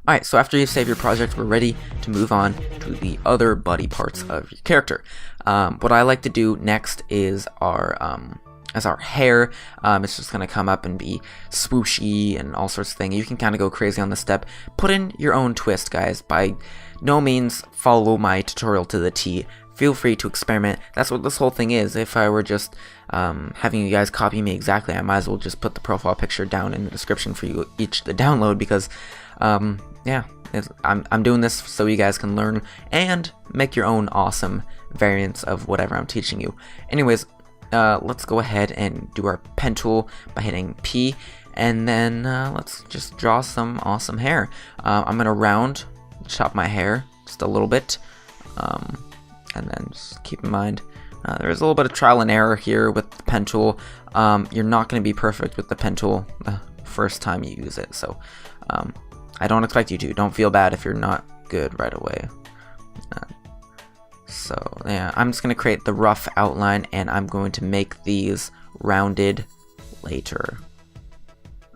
Alright, so after you save your project, we're ready to move on to the other body parts of your character. What I like to do next is our hair. It's just going to come up and be swooshy and all sorts of things. You can kind of go crazy on this step. Put in your own twist, guys. By no means follow my tutorial to the T. Feel free to experiment. That's what this whole thing is. If I were just having you guys copy me exactly, I might as well just put the profile picture down in the description for you each to download, because yeah, I'm doing this so you guys can learn and make your own awesome variants of whatever I'm teaching you. Anyways, let's go ahead and do our pen tool by hitting P, and then let's just draw some awesome hair. I'm gonna round chop my hair just a little bit, and then just keep in mind there's a little bit of trial and error here with the pen tool. You're not going to be perfect with the pen tool the first time you use it, so I don't expect you to. Don't feel bad if you're not good right away. So yeah, I'm just going to create the rough outline, and I'm going to make these rounded later.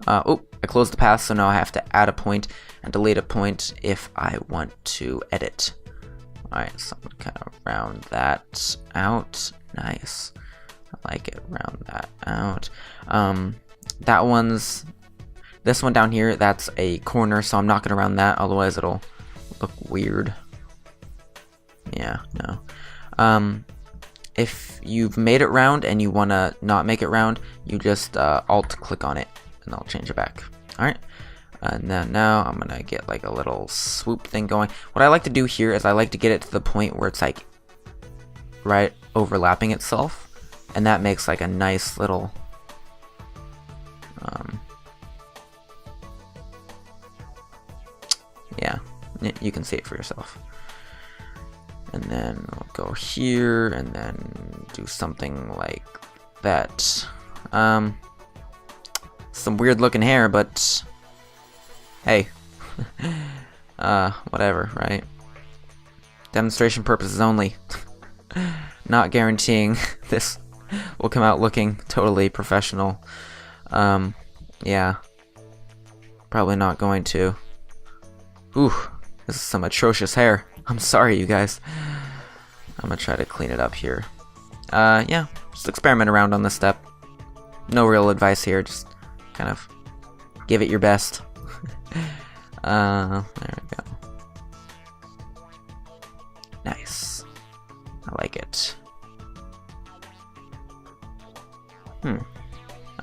Oh, I closed the path, so now I have to add a point and delete a point if I want to edit. Alright, so I'm going to kind of round that out. Nice. I like it. Round that out. This one down here, that's a corner, so I'm not going to round that, otherwise it'll look weird. Yeah, no. If you've made it round and you want to not make it round, you just alt click on it and I'll change it back. Alright. And then now I'm gonna get like a little swoop thing going. What I like to do here is I like to get it to the point where it's like right overlapping itself, and that makes like a nice little yeah, you can see it for yourself. And then we'll go here and then do something like that. Some weird looking hair, but hey, whatever, right? Demonstration purposes only. Not guaranteeing this will come out looking totally professional. Yeah, probably not going to. Ooh, this is some atrocious hair. I'm sorry, you guys. I'm gonna try to clean it up here. Yeah, just experiment around on this step. No real advice here, just kind of give it your best. There we go. Nice. I like it.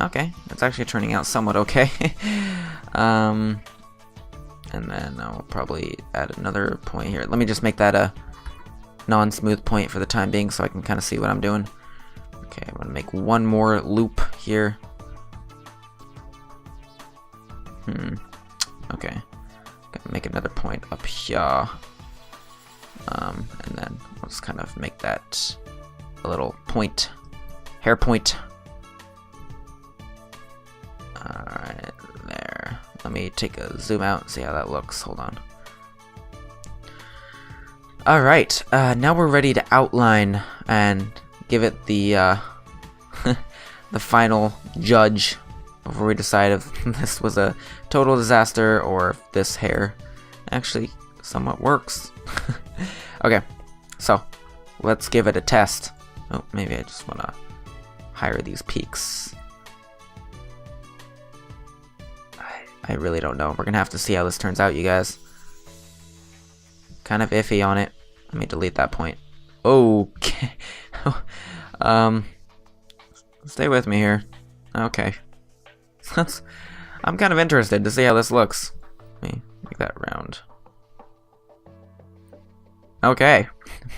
Okay, it's actually turning out somewhat okay. And then I'll probably add another point here. Let me just make that a non-smooth point for the time being so I can kind of see what I'm doing. Okay, I'm gonna make one more loop here. Okay, gonna make another point up here. And then I'll just kind of make that a little point, hair point. Alright, there. Let me take a zoom out and see how that looks. Hold on. Alright, now we're ready to outline and give it the the final judge before we decide if this was a total disaster or if this hair actually somewhat works. Okay, so let's give it a test. Oh, maybe I just want to hire these peaks. I really don't know. We're gonna have to see how this turns out, you guys. Kind of iffy on it. Let me delete that point. Okay. Stay with me here. Okay. I'm kind of interested to see how this looks. Let me make that round. Okay.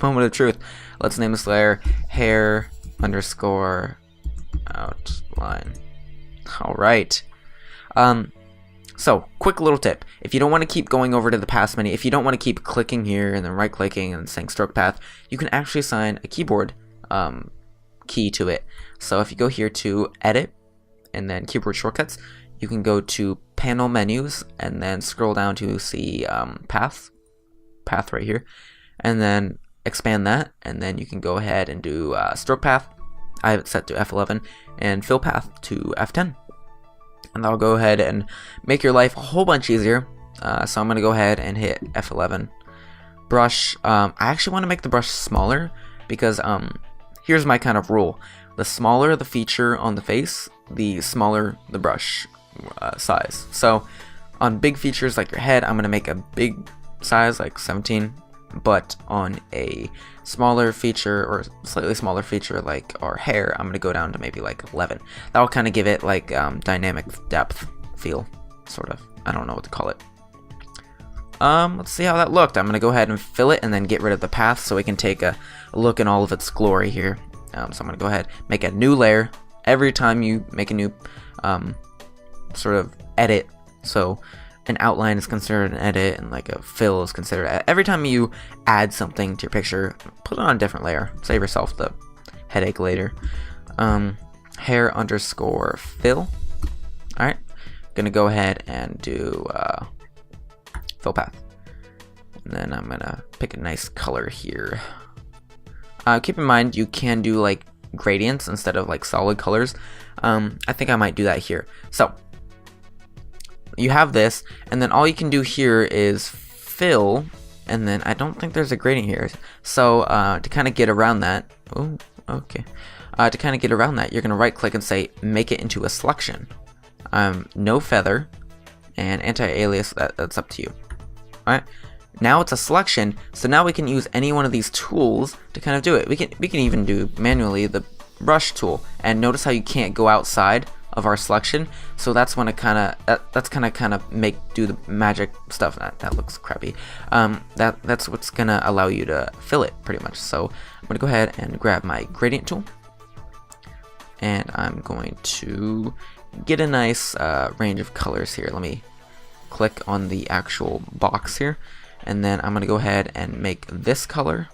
Moment of truth. Let's name this layer hair underscore outline. Alright. So, quick little tip. If you don't want to keep going over to the path menu, if you don't want to keep clicking here and then right clicking and saying stroke path, you can actually assign a keyboard key to it. So if you go here to edit and then keyboard shortcuts, you can go to panel menus and then scroll down to see path right here, and then expand that, and then you can go ahead and do stroke path. I have it set to F11 and fill path to F10. And that'll go ahead and make your life a whole bunch easier. So I'm going to go ahead and hit F11. Brush. I actually want to make the brush smaller because here's my kind of rule. The smaller the feature on the face, the smaller the brush size. So on big features like your head, I'm going to make a big size, like 17. But on a smaller feature or slightly smaller feature like our hair, I'm going to go down to maybe like 11. That will kind of give it like dynamic depth feel, sort of. I don't know what to call it. Let's see how that looked. I'm going to go ahead and fill it and then get rid of the path so we can take a look in all of its glory here. So I'm going to go ahead, make a new layer every time you make a new sort of edit. So an outline is considered an edit and like a fill is considered every time you add something to your picture, put it on a different layer. Save yourself the headache later. Hair underscore fill. Alright, gonna go ahead and do fill path. And then I'm gonna pick a nice color here. Keep in mind you can do like gradients instead of like solid colors. I think I might do that here. So you have this, and then all you can do here is fill, and then I don't think there's a gradient here. So to kind of get around that, to kind of get around that, you're gonna right click and say make it into a selection. No feather and anti-alias, that's up to you. Alright, now it's a selection, so now we can use any one of these tools to kind of do it. We can even do manually the brush tool, and notice how you can't go outside of our selection, so that's when it kind of do the magic stuff. That looks crappy. That's what's gonna allow you to fill it pretty much. So I'm gonna go ahead and grab my gradient tool, and I'm going to get a nice range of colors here. Let me click on the actual box here, and then I'm gonna go ahead and make this color.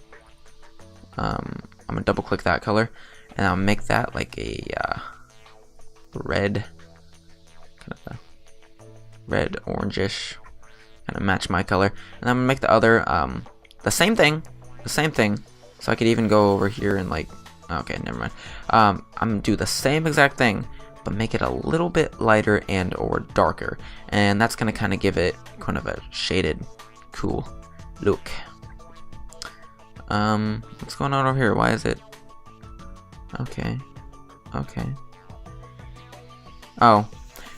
I'm gonna double click that color, and I'll make that like a red, kind of a red orangish, kind of match my color. And I'm gonna make the other the same thing. So I could even go over here and like, okay, never mind. I'm gonna do the same exact thing, but make it a little bit lighter and or darker, and that's gonna kind of give it kind of a shaded, cool look. What's going on over here? Why is it? Okay. Oh,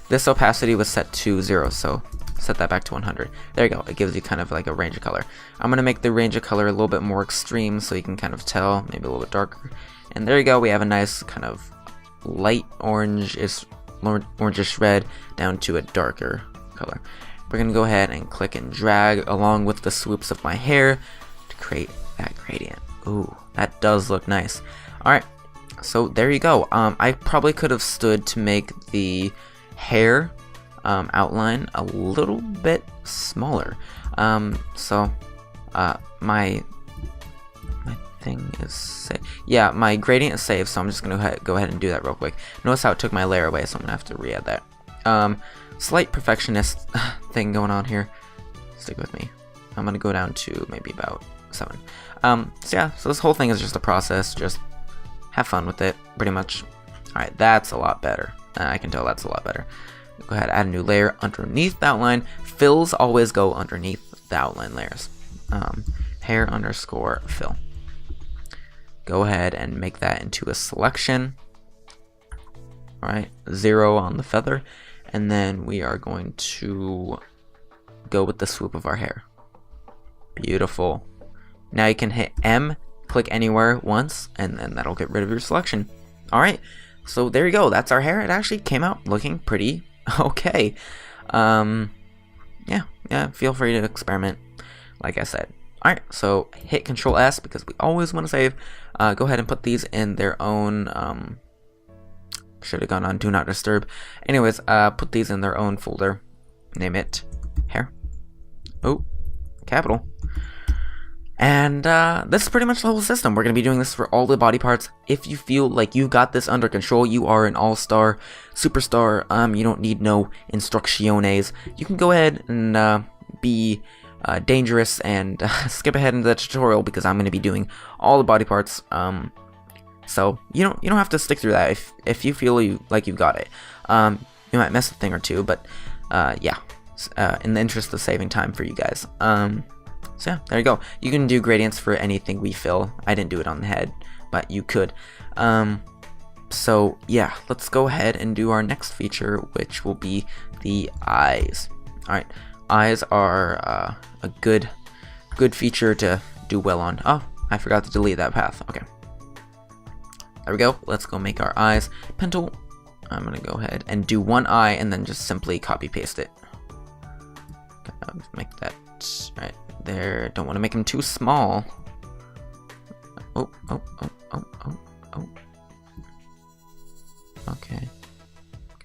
this opacity was set to 0, so set that back to 100. There you go. It gives you kind of like a range of color. I'm gonna make the range of color a little bit more extreme so you can kind of tell, maybe a little bit darker. And there you go. We have a nice kind of light orangish red down to a darker color. We're gonna go ahead and click and drag along with the swoops of my hair to create that gradient. Ooh, that does look nice. All right. So there you go. I probably could have stood to make the hair outline a little bit smaller. My thing is saved. Yeah, my gradient is saved, so I'm just gonna go ahead and do that real quick. Notice how it took my layer away, so I'm gonna have to re-add that. Slight perfectionist thing going on here. Stick with me. I'm gonna go down to maybe about 7. So this whole thing is just a process. Just have fun with it, pretty much. Alright, that's a lot better. I can tell that's a lot better. Go ahead, add a new layer underneath the outline. Fills always go underneath the outline layers. Hair underscore fill. Go ahead and make that into a selection. Alright, 0 on the feather. And then we are going to go with the swoop of our hair. Beautiful. Now you can hit M, click anywhere once, and then that'll get rid of your selection. Alright, so there you go. That's our hair. It actually came out looking pretty okay. Yeah, feel free to experiment, like I said. Alright, so hit Control S because we always want to save. Go ahead and put these in their own, should have gone on Do Not Disturb. Anyways, put these in their own folder. Name it hair. Oh, capital. And this is pretty much the whole system. We're going to be doing this for all the body parts. If you feel like you got this under control, you are an all-star, superstar, you don't need no instrucciones. You can go ahead and be dangerous and skip ahead into the tutorial because I'm going to be doing all the body parts. So you don't have to stick through that if you feel like you've got it. You might miss a thing or two, but yeah. in the interest of saving time for you guys. So yeah, there you go. You can do gradients for anything we fill. I didn't do it on the head, but you could. So yeah, let's go ahead and do our next feature, which will be the eyes. Alright, eyes are a good feature to do well on. Oh, I forgot to delete that path. Okay. There we go. Let's go make our eyes. Pen tool. I'm gonna go ahead and do one eye and then just simply copy paste it. Make that right there. Don't want to make them too small. Oh. Okay.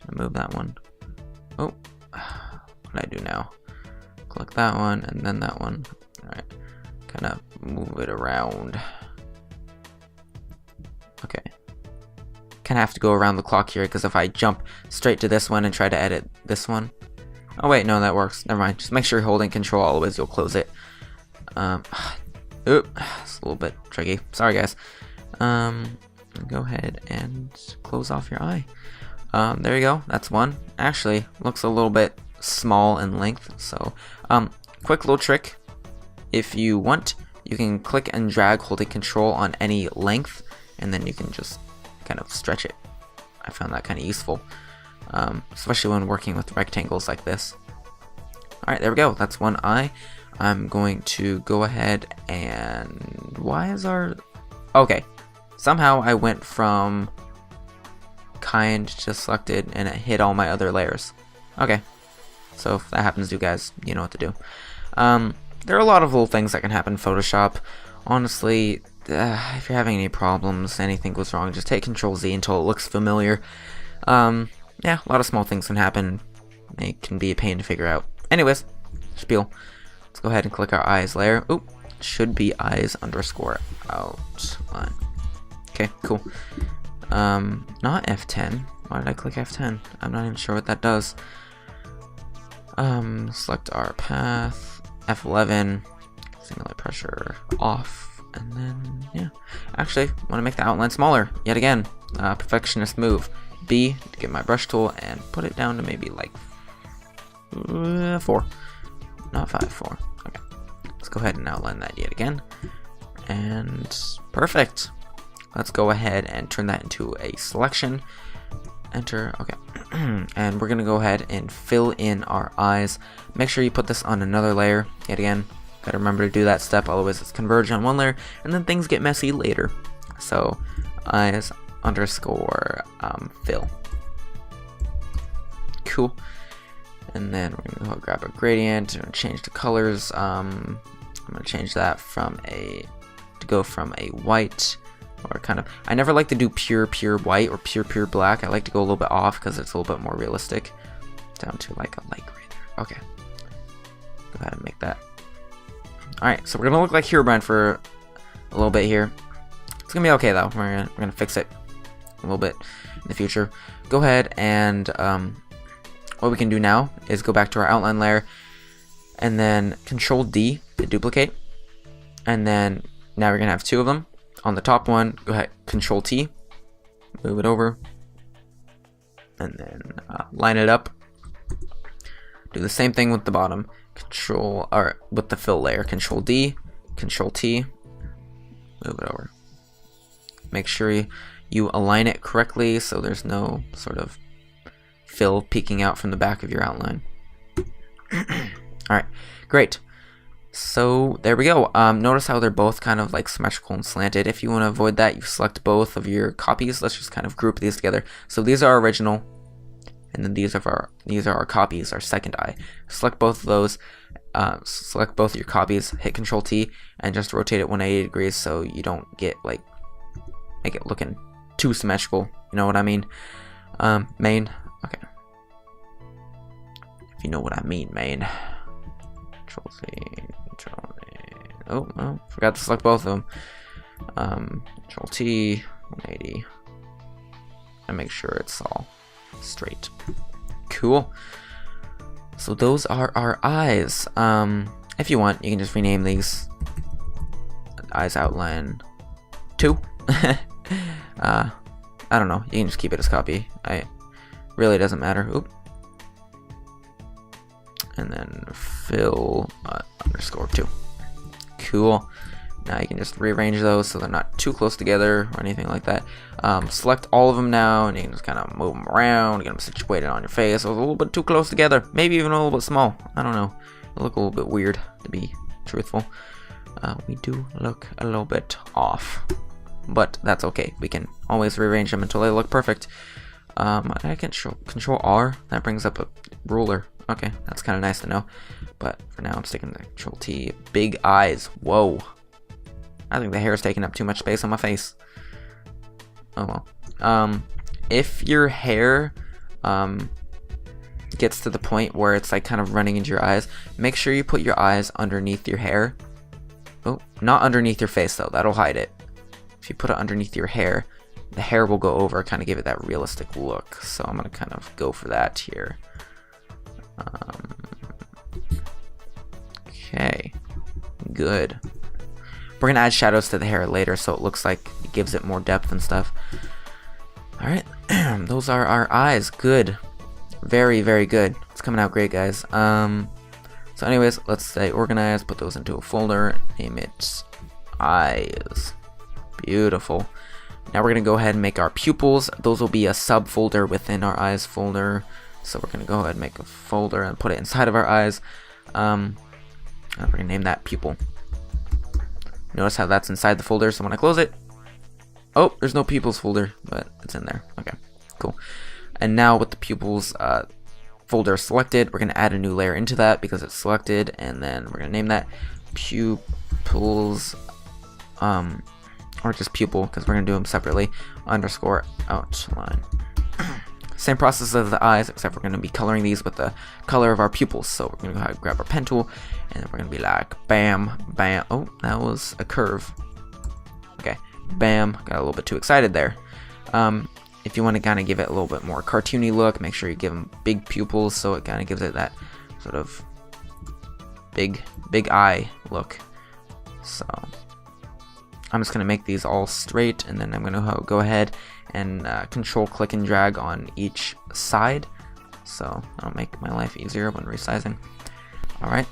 Gonna move that one. Oh. What do I do now? Click that one and then that one. Alright. Kind of move it around. Okay. Kind of have to go around the clock here because if I jump straight to this one and try to edit this one. Oh wait, no, that works. Never mind. Just make sure you're holding control always. You'll close it. Oop, it's a little bit tricky. Sorry, guys. Go ahead and close off your eye. There you go. That's one. Actually, looks a little bit small in length. So, quick little trick. If you want, you can click and drag holding control on any length, and then you can just kind of stretch it. I found that kind of useful, especially when working with rectangles like this. Alright, there we go. That's one eye. I'm going to go ahead and... Why is our... Okay. Somehow I went from kind to selected and it hit all my other layers. Okay. So if that happens to you guys, you know what to do. There are a lot of little things that can happen in Photoshop. Honestly, if you're having any problems, anything goes wrong, just take Control Z until it looks familiar. Yeah, a lot of small things can happen. It can be a pain to figure out. Anyways, spiel. Let's go ahead and click our eyes layer. Oop, should be eyes underscore outline. Okay, cool. Not F10. Why did I click F10? I'm not even sure what that does. Select our path. F11. Simulate pressure off. And then, yeah. Actually, want to make the outline smaller. Yet again, perfectionist move. B to get my brush tool and put it down to maybe like 4. Not 5, 4. Okay. Let's go ahead and outline that yet again. And perfect. Let's go ahead and turn that into a selection. Enter. Okay. And we're going to go ahead and fill in our eyes. Make sure you put this on another layer. Yet again, gotta remember to do that step. Otherwise, it's converge on one layer. And then things get messy later. So, eyes underscore fill. Cool. And then we're going to grab a gradient and change the colors. I'm going to change that from to go from a white, or kind of, I never like to do pure white or pure black. I like to go a little bit off because it's a little bit more realistic. Down to like a light gray there. Okay. Go ahead and make that. Alright, so we're going to look like Herobrine for a little bit here. It's going to be okay though. We're gonna fix it a little bit in the future. Go ahead and what we can do now is go back to our outline layer and then Control D to duplicate. And then now we're going to have 2 of them. On the top one, go ahead, Control T, move it over, and then line it up. Do the same thing with the bottom. With the fill layer, Control D, Control T, move it over. Make sure you align it correctly so there's no sort of fill peeking out from the back of your outline. Alright, great. So there we go. Notice how they're both kind of like symmetrical and slanted. If you want to avoid that, you select both of your copies. Let's just kind of group these together. So these are original, and then these are our copies, our second eye. Select both of those. Select both of your copies. Hit Control T and just rotate it 180 degrees so you don't get like make it looking too symmetrical. You know what I mean? Main. Okay. If you know what I mean, main. Control C, Control A. Oh, forgot to select both of them. Control T, 180, and make sure it's all straight. Cool. So those are our eyes. If you want, you can just rename these eyes outline 2. I don't know. You can just keep it as copy. Really doesn't matter. Oop. and then fill underscore 2. Cool. Now you can just rearrange those so they're not too close together or anything like that. Select all of them now, and you can just kind of move them around, get them situated on your face. So a little bit too close together, maybe even a little bit small. I don't know. They look a little bit weird, to be truthful. We do look a little bit off, but that's okay. We can always rearrange them until they look perfect. I can control R. That brings up a ruler. Okay, that's kind of nice to know. But for now, I'm sticking to Control T. Big eyes. Whoa. I think the hair is taking up too much space on my face. Oh well. If your hair gets to the point where it's like kind of running into your eyes, make sure you put your eyes underneath your hair. Oh, not underneath your face though. That'll hide it. If you put it underneath your hair, the hair will go over, kind of give it that realistic look. So I'm gonna kind of go for that here. Okay, good. We're gonna add shadows to the hair later, so it looks like it gives it more depth and stuff. All right, those are our eyes. Good, very, very good. It's coming out great, guys. So anyways, let's say organize, put those into a folder, name it eyes. Beautiful. Now we're gonna go ahead and make our pupils. Those will be a subfolder within our eyes folder. So we're gonna go ahead and make a folder and put it inside of our eyes. And we're gonna name that pupil. Notice how that's inside the folder, so when I close it, oh, there's no pupils folder, but it's in there. Okay, cool. And now with the pupils folder selected, we're gonna add a new layer into that because it's selected, and then we're gonna name that pupils, or just pupil, because we're gonna do them separately, underscore outline. Same process as the eyes, except we're going to be coloring these with the color of our pupils. So we're going to go ahead and grab our pen tool, and then we're going to be like, bam, bam. Oh, that was a curve. Okay, bam. Got a little bit too excited there. If you want to kind of give it a little bit more cartoony look, make sure you give them big pupils, so it kind of gives it that sort of big eye look. So I'm just going to make these all straight, and then I'm going to go ahead and control click and drag on each side, so that'll make my life easier when resizing. Alright,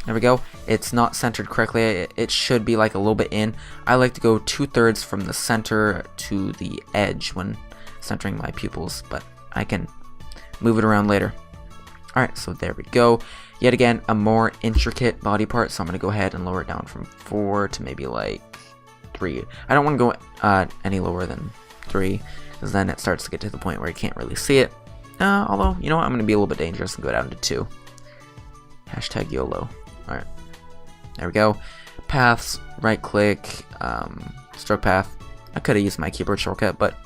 there we go. It's not centered correctly. It should be like a little bit in. I like to go 2/3 from the center to the edge when centering my pupils, but I can move it around later. Alright, so there we go. Yet again, a more intricate body part, so I'm going to go ahead and lower it down from 4 to maybe like 3. I don't want to go any lower than 3, because then it starts to get to the point where you can't really see it. Although, you know what, I'm going to be a little bit dangerous and go down to 2. Hashtag YOLO. Alright, there we go. Paths, right click, stroke path. I could have used my keyboard shortcut, but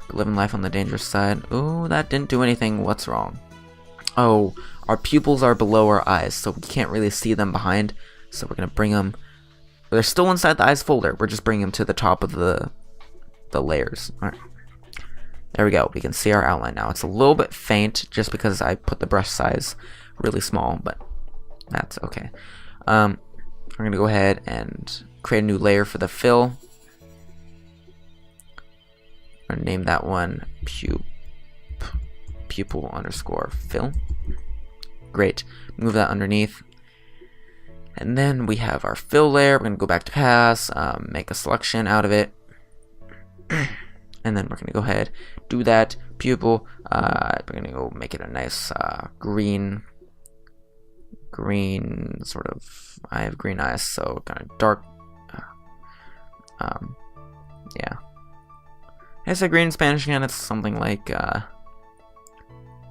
we're living life on the dangerous side. Ooh, that didn't do anything. What's wrong? Oh, our pupils are below our eyes, so we can't really see them behind. So we're going to bring them, they're still inside the eyes folder. We're just bringing them to the top of the layers. Alright, there we go. We can see our outline now. It's a little bit faint just because I put the brush size really small, but that's okay. We're gonna go ahead and create a new layer for the fill. I'm gonna name that one pupil underscore fill. Great. Move that underneath. And then we have our fill layer. We're gonna go back to pass, make a selection out of it. And then we're going to go ahead, do that pupil. We're going to go make it a nice green sort of. I have green eyes, so kind of dark. Yeah. I say green in Spanish again. It's something like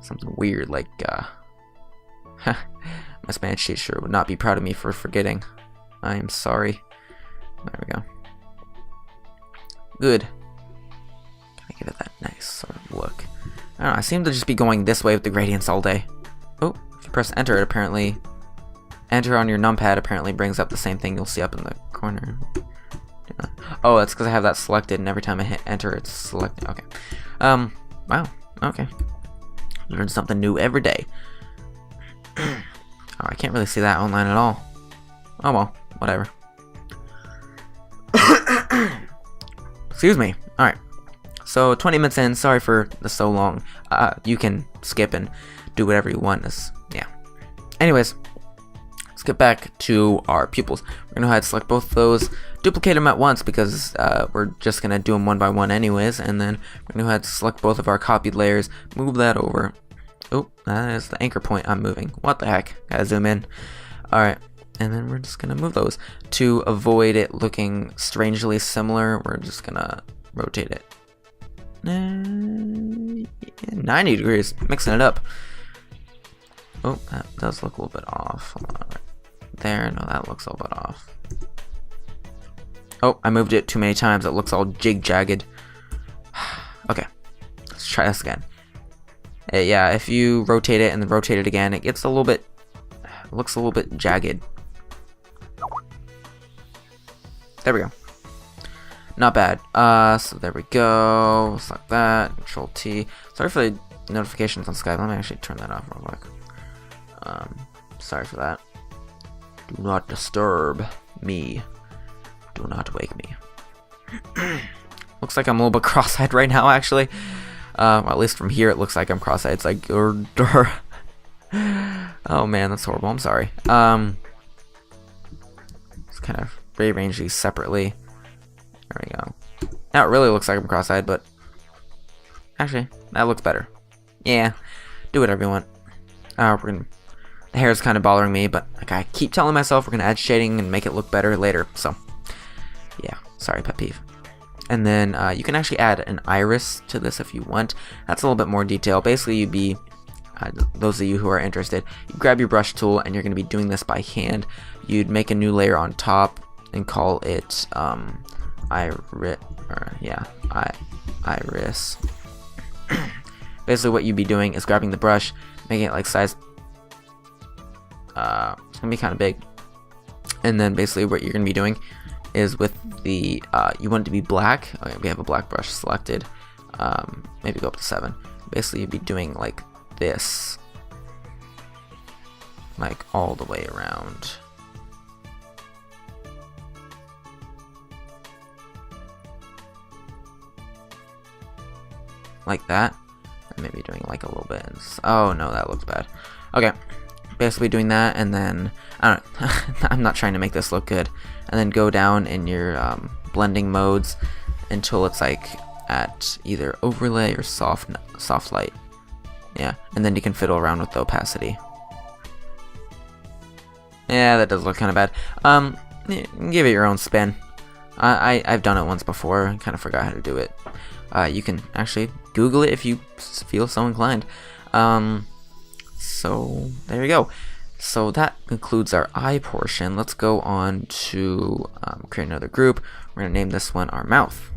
something weird, like my Spanish teacher would not be proud of me for forgetting. I am sorry. There we go. Good. Give it that nice sort of look. I don't know, I seem to just be going this way with the gradients all day. Oh, if you press enter, it apparently, enter on your numpad apparently brings up the same thing you'll see up in the corner. Oh, that's because I have that selected, and every time I hit enter, it's selected. Okay. Wow. Okay. Learn something new every day. Oh, I can't really see that online at all. Oh well, whatever. Excuse me. Alright. So 20 minutes in, sorry for the so long. You can skip and do whatever you want. Yeah. Anyways, let's get back to our pupils. We're gonna go ahead and select both of those, duplicate them at once because we're just gonna do them one by one anyways, and then we're gonna go ahead and select both of our copied layers, move that over. Oh, that is the anchor point I'm moving. What the heck? Gotta zoom in. Alright, and then we're just gonna move those. To avoid it looking strangely similar, we're just gonna rotate it 90 degrees, mixing it up. Oh, that does look a little bit off. Hold on, right there. No, that looks a little bit off. Oh, I moved it too many times. It looks all jig-jagged. Okay, let's try this again. Yeah, if you rotate it and then rotate it again, it gets a little bit, looks a little bit jagged. There we go. Not bad. So there we go. Select that. Control T. Sorry for the notifications on Skype. Let me actually turn that off real quick. Sorry for that. Do not disturb me. Do not wake me. Looks like I'm a little bit cross-eyed right now, actually. At least from here, it looks like I'm cross-eyed. It's like, oh man, that's horrible. I'm sorry. Let's kind of rearrange these separately. There we go. Now it really looks like I'm cross-eyed, but actually, that looks better. Yeah, do whatever you want. The hair is kind of bothering me, but like I keep telling myself we're gonna add shading and make it look better later. So, yeah, sorry, pet peeve. And then you can actually add an iris to this if you want. That's a little bit more detail. Basically, you'd be those of you who are interested, you grab your brush tool and you're gonna be doing this by hand. You'd make a new layer on top and call it iris. Basically, what you'd be doing is grabbing the brush, making it like size. It's gonna be kind of big, and then basically what you're gonna be doing is with the you want it to be black. Okay, we have a black brush selected. Maybe go up to 7. Basically, you'd be doing like this, like all the way around. Like that, and maybe doing like a little bit. Oh no, that looks bad. Okay, basically doing that, and then I don't. I'm not trying to make this look good. And then go down in your blending modes until it's like at either overlay or soft light. Yeah, and then you can fiddle around with the opacity. Yeah, that does look kind of bad. Give it your own spin. I've done it once before. I kind of forgot how to do it. You can actually Google it if you feel so inclined. So there you go. So that concludes our eye portion. Let's go on to create another group. We're gonna name this one our mouth.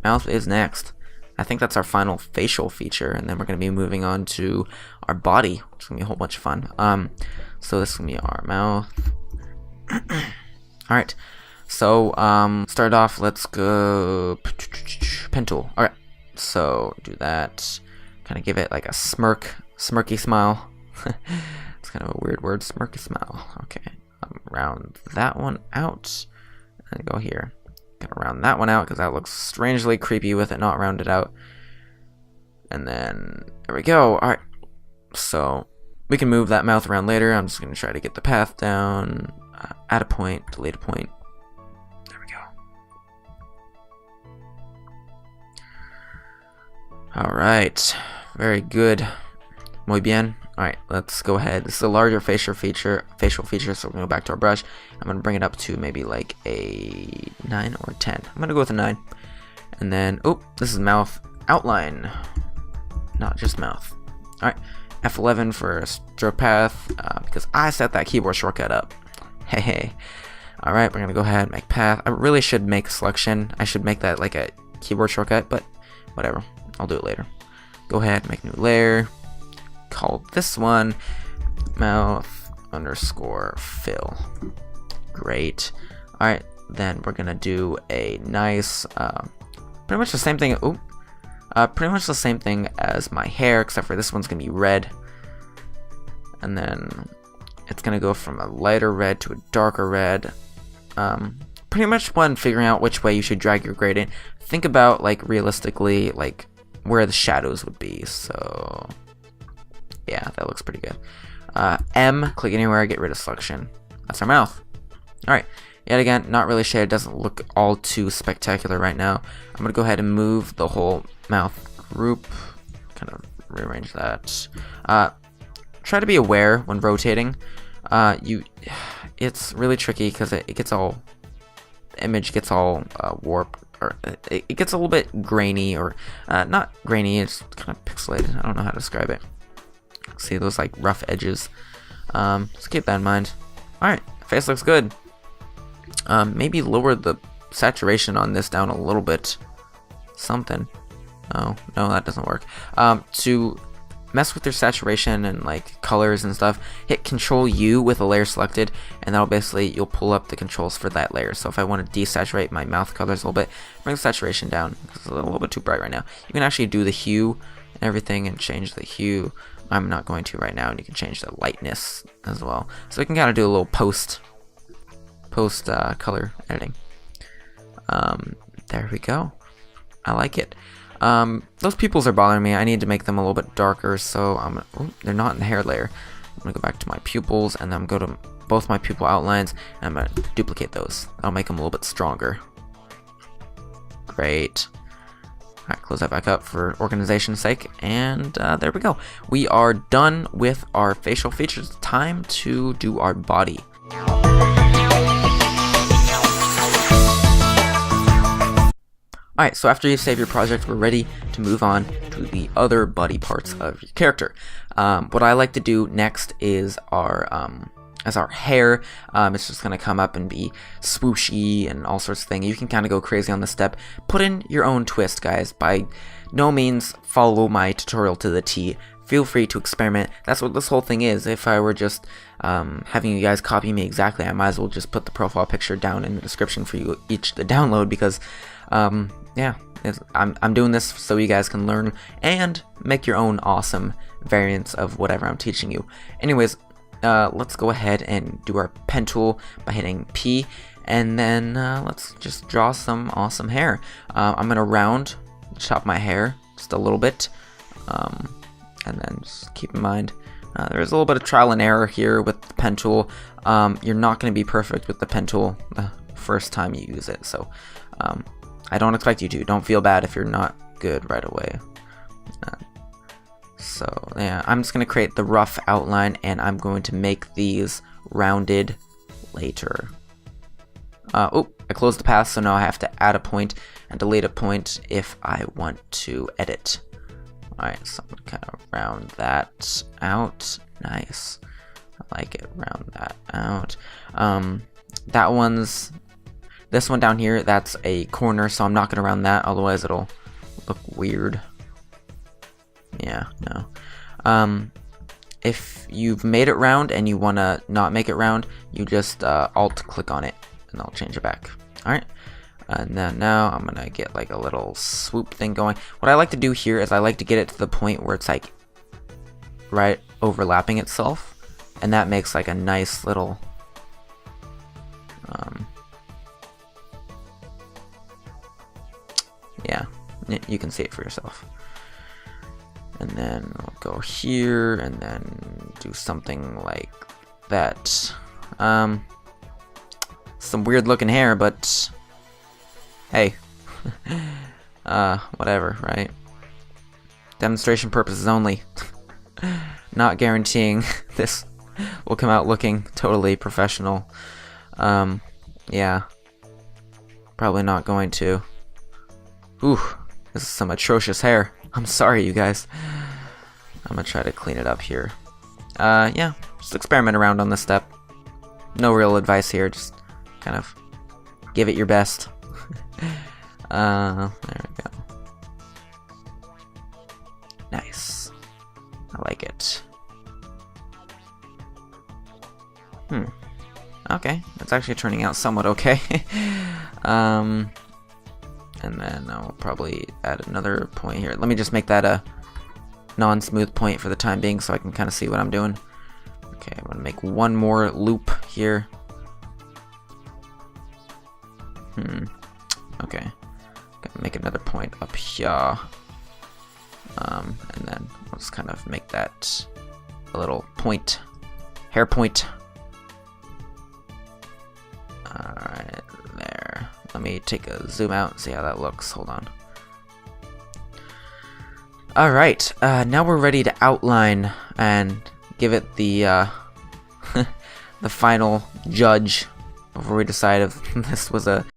Mouth is next. I think that's our final facial feature, and then we're gonna be moving on to our body, which is gonna be a whole bunch of fun. So this is gonna be our mouth. All right. So start off. Let's go pen tool. All right. So do that. Kind of give it like a smirky smile. It's kind of a weird word, smirky smile. Okay. Round that one out, and go here. Gotta round that one out because that looks strangely creepy with it not rounded out. And then there we go. All right. So we can move that mouth around later. I'm just gonna try to get the path down. Add a point, delete a point. There we go. All right. Very good. Muy bien. Alright, let's go ahead. This is a larger facial feature, so we're gonna go back to our brush. I'm gonna bring it up to maybe like a 9 or 10. I'm gonna go with a 9. And then, oh, this is mouth outline, not just mouth. Alright, F11 for stroke path, because I set that keyboard shortcut up. Hey. Alright, we're gonna go ahead and make path. I really should make selection. I should make that like a keyboard shortcut, but whatever. I'll do it later. Go ahead, make new layer. Call this one mouth underscore fill. Great. Alright, then we're gonna do a nice pretty much the same thing. Pretty much the same thing as my hair, except for this one's gonna be red, and then it's gonna go from a lighter red to a darker red. Pretty much when figuring out which way you should drag your gradient, think about like realistically like where the shadows would be. So yeah, that looks pretty good. M, click anywhere, get rid of selection. That's our mouth. Alright, yet again, not really shaded, doesn't look all too spectacular right now. I'm going to go ahead and move the whole mouth group, kind of rearrange that. Try to be aware when rotating. It's really tricky because it gets all, the image gets all warped, or it gets a little bit grainy, or not grainy, it's kind of pixelated. I don't know how to describe it. See those like rough edges. Just keep that in mind. Alright, face looks good. Maybe lower the saturation on this down a little bit. Something. Oh, no, that doesn't work. To mess with your saturation and like colors and stuff, hit Control U with a layer selected, and that'll basically, you'll pull up the controls for that layer. So if I want to desaturate my mouth colors a little bit, bring the saturation down. It's a little bit too bright right now. You can actually do the hue and everything and change the hue. I'm not going to right now, and you can change the lightness as well. So we can kind of do a little post color editing. There we go. I like it. Those pupils are bothering me. I need to make them a little bit darker, so they're not in the hair layer. I'm gonna go back to my pupils, and then go to both my pupil outlines, and I'm gonna duplicate those. I'll make them a little bit stronger. Great. Alright, close that back up for organization's sake, and there we go. We are done with our facial features. Time to do our body. Alright, so after you save your project, we're ready to move on to the other body parts of your character. What I like to do next is our hair. It's just going to come up and be swooshy and all sorts of things. You can kind of go crazy on this step. Put in your own twist, guys. By no means follow my tutorial to the T. Feel free to experiment. That's what this whole thing is. If I were just having you guys copy me exactly, I might as well just put the profile picture down in the description for you each to download, because yeah, I'm doing this so you guys can learn and make your own awesome variants of whatever I'm teaching you. Anyways, let's go ahead and do our pen tool by hitting P, and then let's just draw some awesome hair. I'm gonna round the top of my hair just a little bit, and then just keep in mind there is a little bit of trial and error here with the pen tool. You're not going to be perfect with the pen tool the first time you use it, so I don't expect you to. Don't feel bad if you're not good right away. So yeah, I'm just going to create the rough outline, and I'm going to make these rounded later. Oh, I closed the path, so now I have to add a point and delete a point if I want to edit. Alright, so I'm going to kind of round that out. Nice. I like it. Round that out. This one down here, that's a corner, so I'm not going to round that, otherwise it'll look weird. Yeah, no. If you've made it round and you want to not make it round, you just alt-click on it, and I'll change it back. Alright. And then now I'm gonna get like a little swoop thing going. What I like to do here is I like to get it to the point where it's like right overlapping itself, and that makes like a nice little yeah, you can see it for yourself. And then we'll go here and then do something like that. Some weird looking hair, but hey, whatever, right? Demonstration purposes only. Not guaranteeing this will come out looking totally professional. Yeah, probably not going to. Ooh, this is some atrocious hair. I'm sorry, you guys. I'm gonna try to clean it up here. Yeah, just experiment around on this step. No real advice here, just kind of give it your best. There we go. Nice. I like it. Okay, it's actually turning out somewhat okay. And then I'll probably add another point here. Let me just make that a non-smooth point for the time being so I can kind of see what I'm doing. Okay, I'm gonna make one more loop here. Okay, gonna make another point up here. And then I'll just kind of make that a little point hair point. Alright, there. Let me take a zoom out and see how that looks. Hold on. Alright, now we're ready to outline and give it the the final judge before we decide if this was a